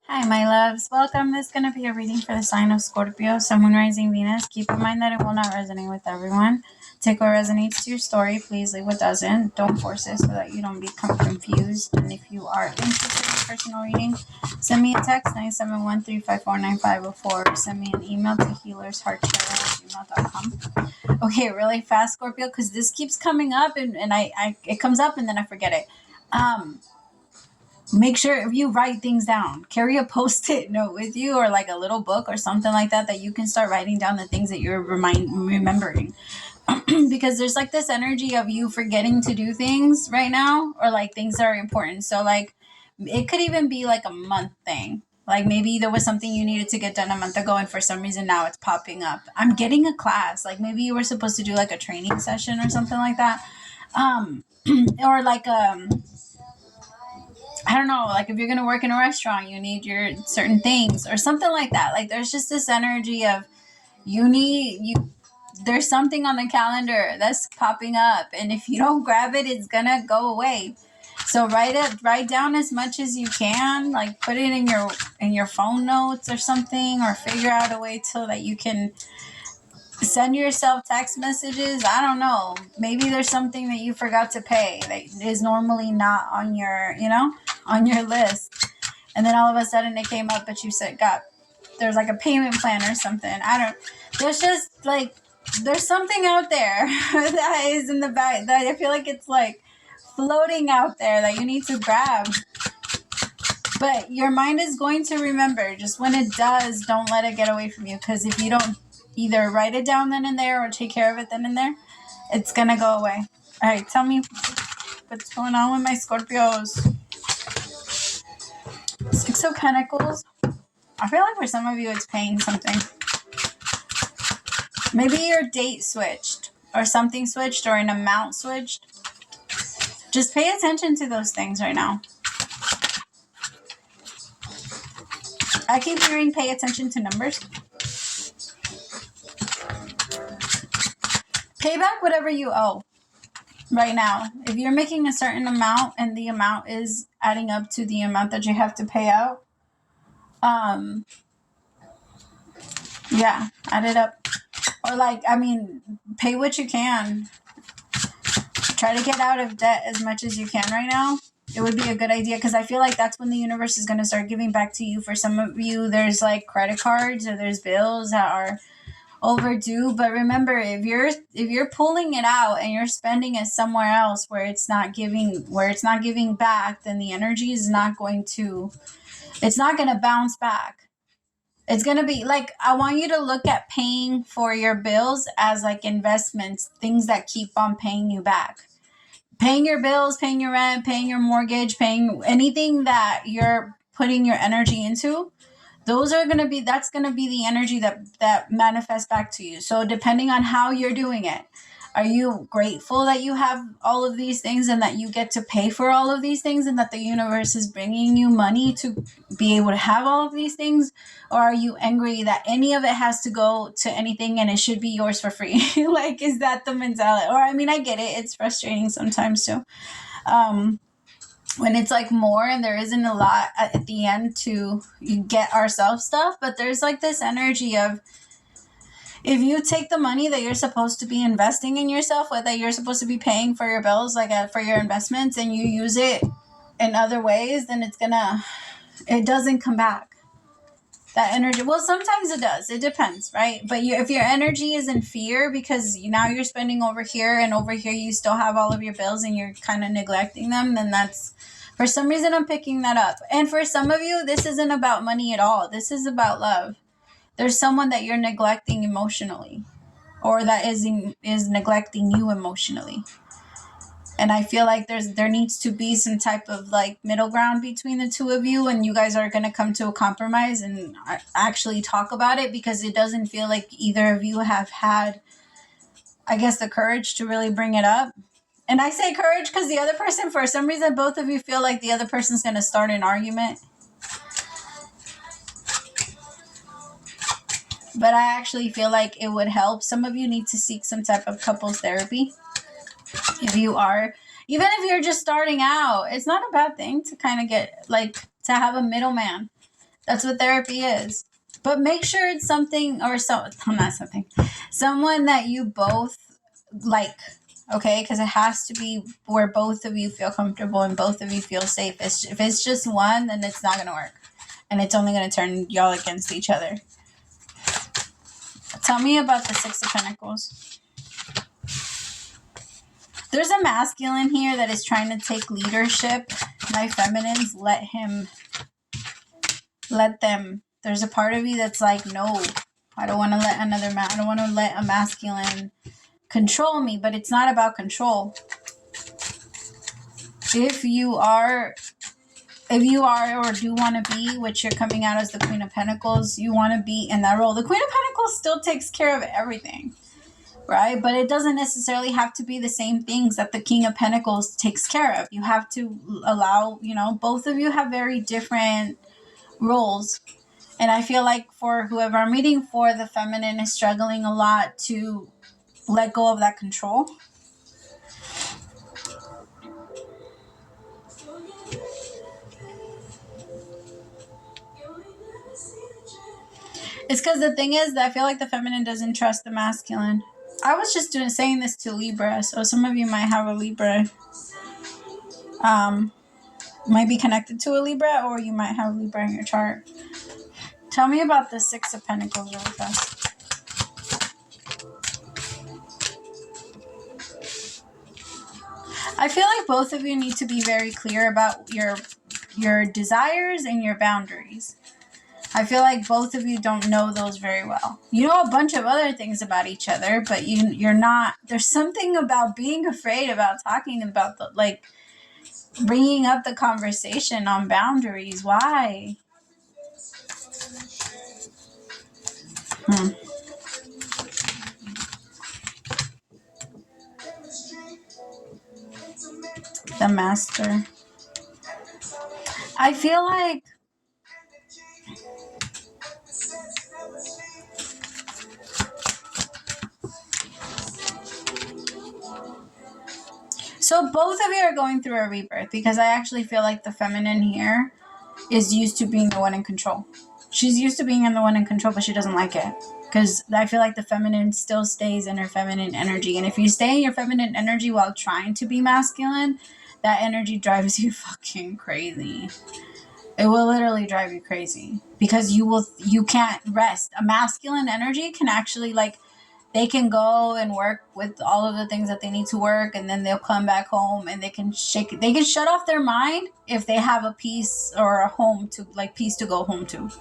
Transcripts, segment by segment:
Hi, my loves. Welcome. This is going to be a reading for the sign of Scorpio, Sun, Moon, Rising, Venus. Keep in mind that it will not resonate with everyone. Take what resonates to your story. Please leave what doesn't. Don't force it so that you don't become confused. And if you are interested in personal reading, send me a text, 971-354-9504, or send me an email to HealersHeartTarot@gmail.com. Okay, really fast, Scorpio, because this keeps coming up, and it comes up, and then I forget it. Make sure if you write things down, carry a post-it note with you or like a little book or something like that you can start writing down the things that you're remembering. Because there's like this energy of you forgetting to do things right now, or like things that are important. So like it could even be like a month thing. Like maybe there was something you needed to get done a month ago and for some reason now it's popping up. I'm getting a class. Like maybe you were supposed to do like a training session or something like that. Or like I don't know, like if you're going to work in a restaurant, you need your certain things or something like that. Like there's just this energy of there's something on the calendar that's popping up. And if you don't grab it, it's going to go away. So write down as much as you can, like put it in your phone notes or something, or figure out a way so that you can send yourself text messages. I don't know. Maybe there's something that you forgot to pay that is normally not on your, on your list. And then all of a sudden it came up, but you there's like a payment plan or something. There's just like, there's something out there that is in the back that I feel like it's like floating out there that you need to grab. But your mind is going to remember. Just when it does, don't let it get away from you. Because if you don't either write it down then and there or take care of it then and there, it's going to go away. All right, tell me what's going on with my Scorpios. Six of Pentacles. I feel like for some of you it's paying something. Maybe your date switched or something switched or an amount switched. Just pay attention to those things right now. I keep hearing pay attention to numbers. Pay back whatever you owe right now. If you're making a certain amount and the amount is adding up to the amount that you have to pay out, yeah, add it up. Or pay what you can. Try to get out of debt as much as you can right now. It would be a good idea, because I feel like that's when the universe is going to start giving back to you. For some of you, there's like credit cards or there's bills that are overdue. But remember, if you're pulling it out and you're spending it somewhere else where it's not giving back, then the energy is not going to bounce back. It's going to be like, I want you to look at paying for your bills as like investments, things that keep on paying you back. Paying your bills, paying your rent, paying your mortgage, paying anything that you're putting your energy into. That's going to be the energy that manifests back to you. So depending on how you're doing it, are you grateful that you have all of these things and that you get to pay for all of these things and that the universe is bringing you money to be able to have all of these things? Or are you angry that any of it has to go to anything and it should be yours for free? Like, is that the mentality? Or, I get it. It's frustrating sometimes too. When it's like more and there isn't a lot at the end to get ourselves stuff. But there's like this energy of, if you take the money that you're supposed to be investing in yourself, or that you're supposed to be paying for your bills, for your investments, and you use it in other ways, then it doesn't come back. That energy, well, sometimes it does. It depends, right? But if your energy is in fear because now you're spending over here and over here you still have all of your bills and you're kind of neglecting them, then that's, for some reason, I'm picking that up. And for some of you, this isn't about money at all. This is about love. There's someone that you're neglecting emotionally, or that is neglecting you emotionally. And I feel like there needs to be some type of like middle ground between the two of you, and you guys are going to come to a compromise and actually talk about it, because it doesn't feel like either of you have had, I guess, the courage to really bring it up. And I say courage because the other person, for some reason, both of you feel like the other person's going to start an argument. But I actually feel like it would help. Some of you need to seek some type of couples therapy. If you are, even if you're just starting out, it's not a bad thing to kind of get, like, to have a middleman That's what therapy is. But make sure it's something, or someone that you both like, okay? Because it has to be where both of you feel comfortable and both of you feel safe. If it's just one, then it's not going to work. And it's only going to turn y'all against each other. Tell me about the Six of Pentacles. There's a masculine here that is trying to take leadership. My feminines, let them. There's a part of you that's like, no, I don't want to let I don't want to let a masculine control me, but it's not about control. If you are or do want to be, which you're coming out as the Queen of Pentacles, you want to be in that role. The Queen of Pentacles still takes care of everything, right? But it doesn't necessarily have to be the same things that the King of Pentacles takes care of. You have to allow, both of you have very different roles. And I feel like for whoever I'm reading for, the feminine is struggling a lot to let go of that control. It's because the thing is that I feel like the feminine doesn't trust the masculine. I was just saying this to Libra, so some of you might have a Libra. Might be connected to a Libra, or you might have Libra in your chart. Tell me about the Six of Pentacles really fast. I feel like both of you need to be very clear about your desires and your boundaries. I feel like both of you don't know those very well. You know a bunch of other things about each other, but you're not. There's something about being afraid about talking about bringing up the conversation on boundaries. Why? The Master. I feel like so both of you are going through a rebirth, because I actually feel like the feminine here is used to being the one in control. She's used to being the one in control, but she doesn't like it. Because I feel like the feminine still stays in her feminine energy. And if you stay in your feminine energy while trying to be masculine, that energy drives you fucking crazy. It will literally drive you crazy. Because you can't rest. A masculine energy can actually they can go and work with all of the things that they need to work, and then they'll come back home and they can shut off their mind if they have a peace or a home to peace to go home to,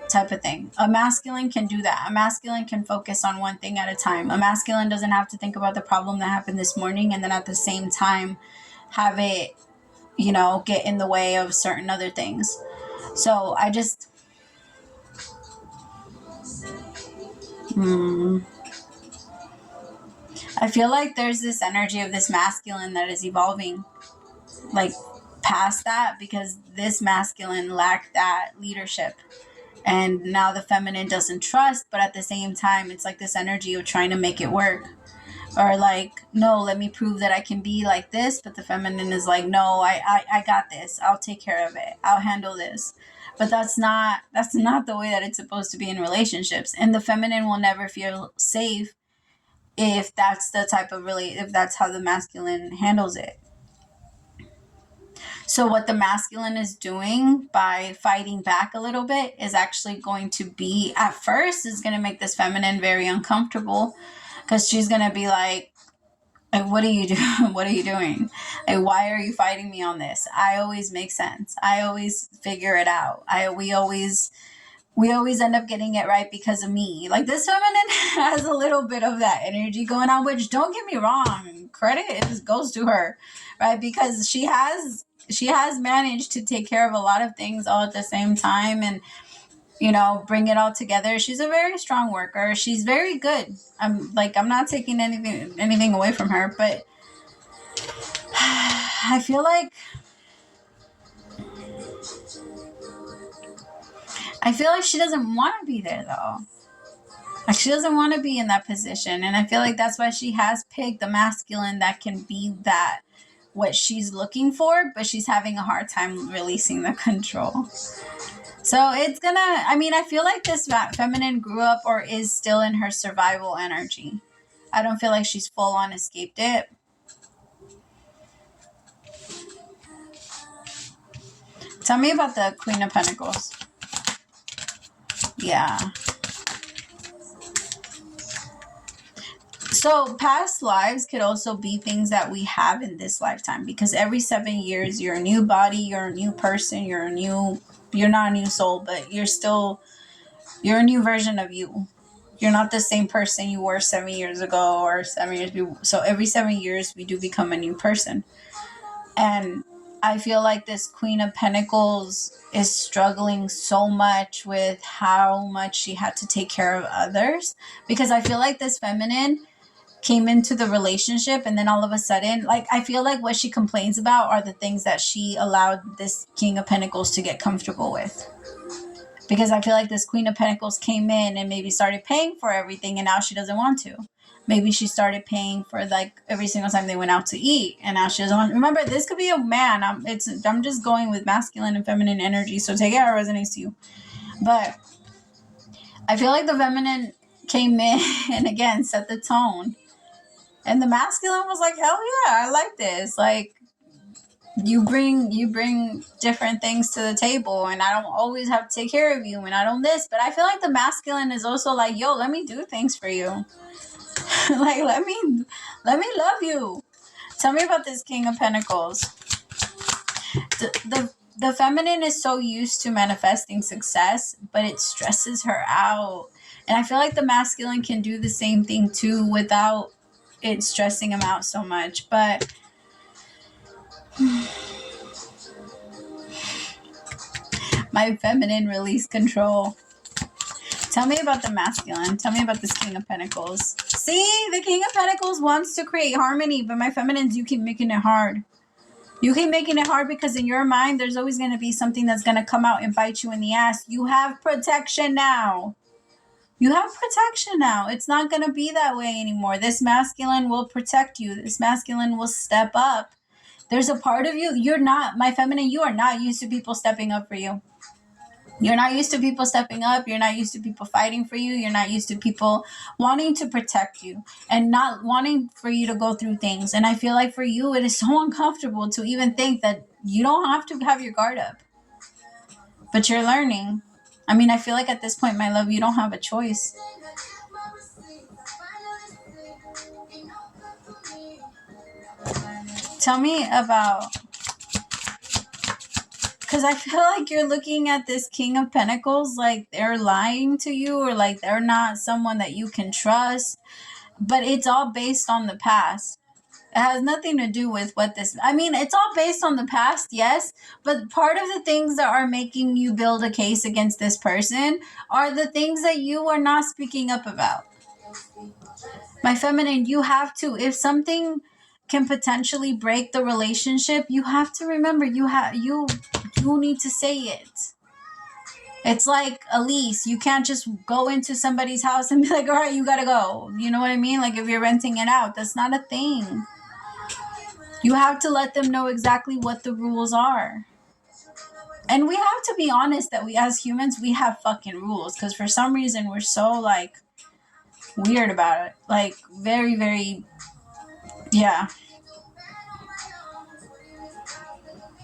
type of thing. A masculine can do that. A masculine can focus on one thing at a time. A masculine doesn't have to think about the problem that happened this morning and then at the same time have it, get in the way of certain other things. So I just I feel like there's this energy of this masculine that is evolving past that, because this masculine lacked that leadership. And now the feminine doesn't trust, but at the same time, it's this energy of trying to make it work. Or no, let me prove that I can be like this. But the feminine is no, I got this. I'll take care of it. I'll handle this. But that's not the way that it's supposed to be in relationships. And the feminine will never feel safe if that's the type of if that's how the masculine handles it. So what the masculine is doing by fighting back a little bit is actually going to be, at first, is going to make this feminine very uncomfortable, because she's going to be like, what are you doing? What are you doing? Why are you fighting me on this? I always make sense. I always figure it out. We always end up getting it right because of me. This feminine has a little bit of that energy going on, which, don't get me wrong, credit goes to her, right? Because she has managed to take care of a lot of things all at the same time and, bring it all together. She's a very strong worker. She's very good. I'm not taking anything away from her, but I feel like she doesn't want to be there, though. She doesn't want to be in that position. And I feel like that's why she has picked the masculine that can be that, what she's looking for, but she's having a hard time releasing the control. So it's gonna, I mean, I feel like this feminine grew up or is still in her survival energy. I don't feel like she's full on escaped it. Tell me about the Queen of Pentacles. Yeah. So past lives could also be things that we have in this lifetime, because every 7 years you're a new body, you're a new person, you're not a new soul, but you're a new version of you. You're not the same person you were 7 years ago or 7 years before. So every 7 years we do become a new person. And I feel like this Queen of Pentacles is struggling so much with how much she had to take care of others, because I feel like this feminine came into the relationship and then all of a sudden, like, I feel like what she complains about are the things that she allowed this King of Pentacles to get comfortable with. Because I feel like this Queen of Pentacles came in and maybe started paying for everything, and now she doesn't want to. Maybe she started paying for like every single time they went out to eat, and now she doesn't want. Remember, this could be a man. I'm just going with masculine and feminine energy, so take it how it resonates to you. But I feel like the feminine came in and again set the tone. And the masculine was like, hell yeah, I like this. Like, you bring different things to the table, and I don't always have to take care of you, and I don't this. But I feel like the masculine is also like, yo, let me do things for you. Like, let me love you. Tell me about this King of Pentacles. The feminine is so used to manifesting success, but it stresses her out. And I feel like the masculine can do the same thing too without it stressing him out so much. But my feminine release control. Tell me about the masculine. Tell me about this King of Pentacles. See, the King of Pentacles wants to create harmony, but my feminines, you keep making it hard. You keep making it hard because in your mind, there's always going to be something that's going to come out and bite you in the ass. You have protection now. You have protection now. It's not going to be that way anymore. This masculine will protect you. This masculine will step up. There's a part of you, you're not, my feminine, you are not used to people stepping up for you. You're not used to people stepping up. You're not used to people fighting for you. You're not used to people wanting to protect you and not wanting for you to go through things. And I feel like for you, it is so uncomfortable to even think that you don't have to have your guard up. But you're learning. I mean, I feel like at this point, my love, you don't have a choice. Tell me about... Because I feel like you're looking at this King of Pentacles like they're lying to you, or like they're not someone that you can trust. But it's all based on the past. It has nothing to do with what this... I mean, it's all based on the past, yes. But part of the things that are making you build a case against this person are the things that you are not speaking up about. My feminine, you have to... If something can potentially break the relationship, you have to remember you need to say it. It's like a lease. You can't just go into somebody's house and be like, all right, you gotta go. You know what I mean? Like if you're renting it out, that's not a thing. You have to let them know exactly what the rules are. And we have to be honest that we as humans, we have fucking rules. Because for some reason, we're so like weird about it. Like very, very, yeah.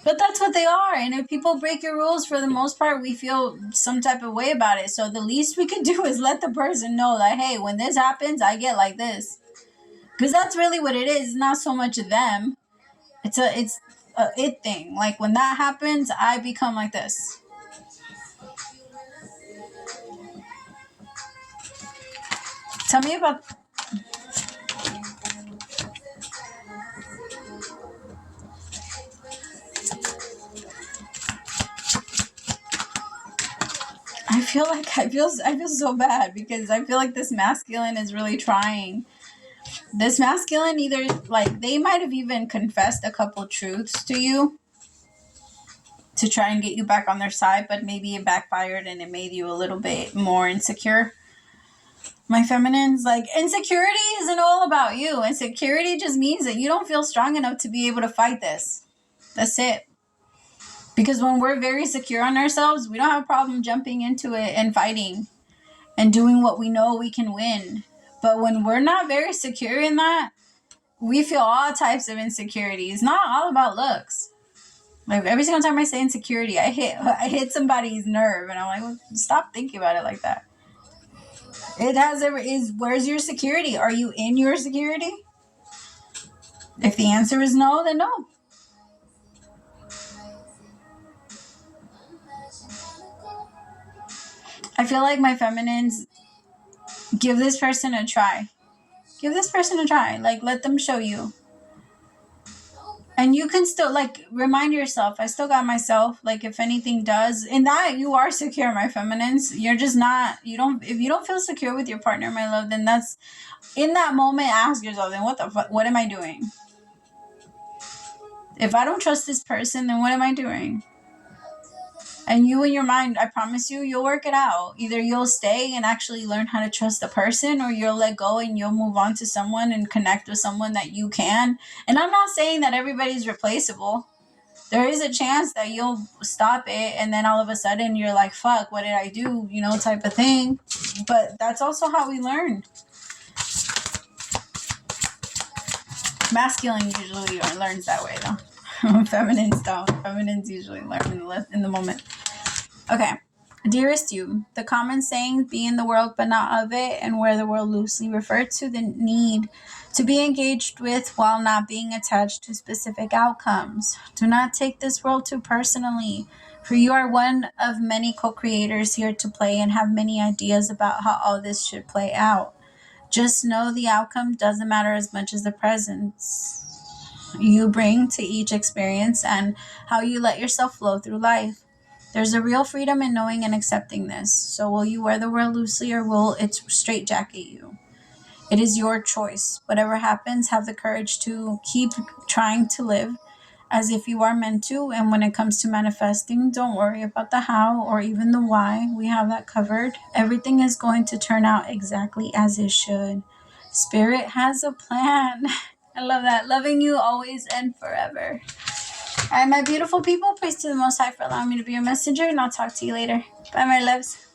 But that's what they are. And if people break your rules, for the most part, we feel some type of way about it. So the least we could do is let the person know that, hey, when this happens, I get like this. Because that's really what it is. It's not so much of them. It's a it thing. Like when that happens, I become like this. Tell me about... I feel so bad because I feel like this masculine is really trying. This masculine either, like, they might have even confessed a couple truths to you to try and get you back on their side, but maybe it backfired and it made you a little bit more insecure. My feminines, like, insecurity isn't all about you. Insecurity just means that you don't feel strong enough to be able to fight this. That's it. Because when we're very secure on ourselves, we don't have a problem jumping into it and fighting and doing what we know we can win. But when we're not very secure in that, we feel all types of insecurity. It's not all about looks. Like every single time I say insecurity, I hit somebody's nerve, and I'm like, well, stop thinking about it like that. Where's your security? Are you in your security? If the answer is no, then no. I feel like my feminines, give this person a try. Give this person a try. Like, let them show you. And you can still, like, remind yourself, I still got myself. Like, if anything does, in that, you are secure, my feminines. You're just not, if you don't feel secure with your partner, my love, then that's, in that moment, ask yourself, then what the fuck, what am I doing? If I don't trust this person, then what am I doing? And you in your mind, I promise you, you'll work it out. Either you'll stay and actually learn how to trust the person, or you'll let go and you'll move on to someone and connect with someone that you can. And I'm not saying that everybody's replaceable. There is a chance that you'll stop it and then all of a sudden you're like, fuck, what did I do? You know, type of thing. But that's also how we learn. Masculine usually learns that way, though. Feminines don't. Feminines usually learn in the moment. Okay. Dearest you, the common saying, be in the world but not of it, and where the world loosely referred to the need to be engaged with while not being attached to specific outcomes. Do not take this world too personally, for you are one of many co-creators here to play and have many ideas about how all this should play out. Just know the outcome doesn't matter as much as the presence you bring to each experience and how you let yourself flow through life. There's a real freedom in knowing and accepting this. So will you wear the world loosely, or will it straitjacket you? It is your choice. Whatever happens, have the courage to keep trying to live as if you are meant to. And when it comes to manifesting, don't worry about the how or even the why. We have that covered. Everything is going to turn out exactly as it should. Spirit has a plan. I love that. Loving you always and forever. All right, my beautiful people, praise to the Most High for allowing me to be your messenger, and I'll talk to you later. Bye, my loves.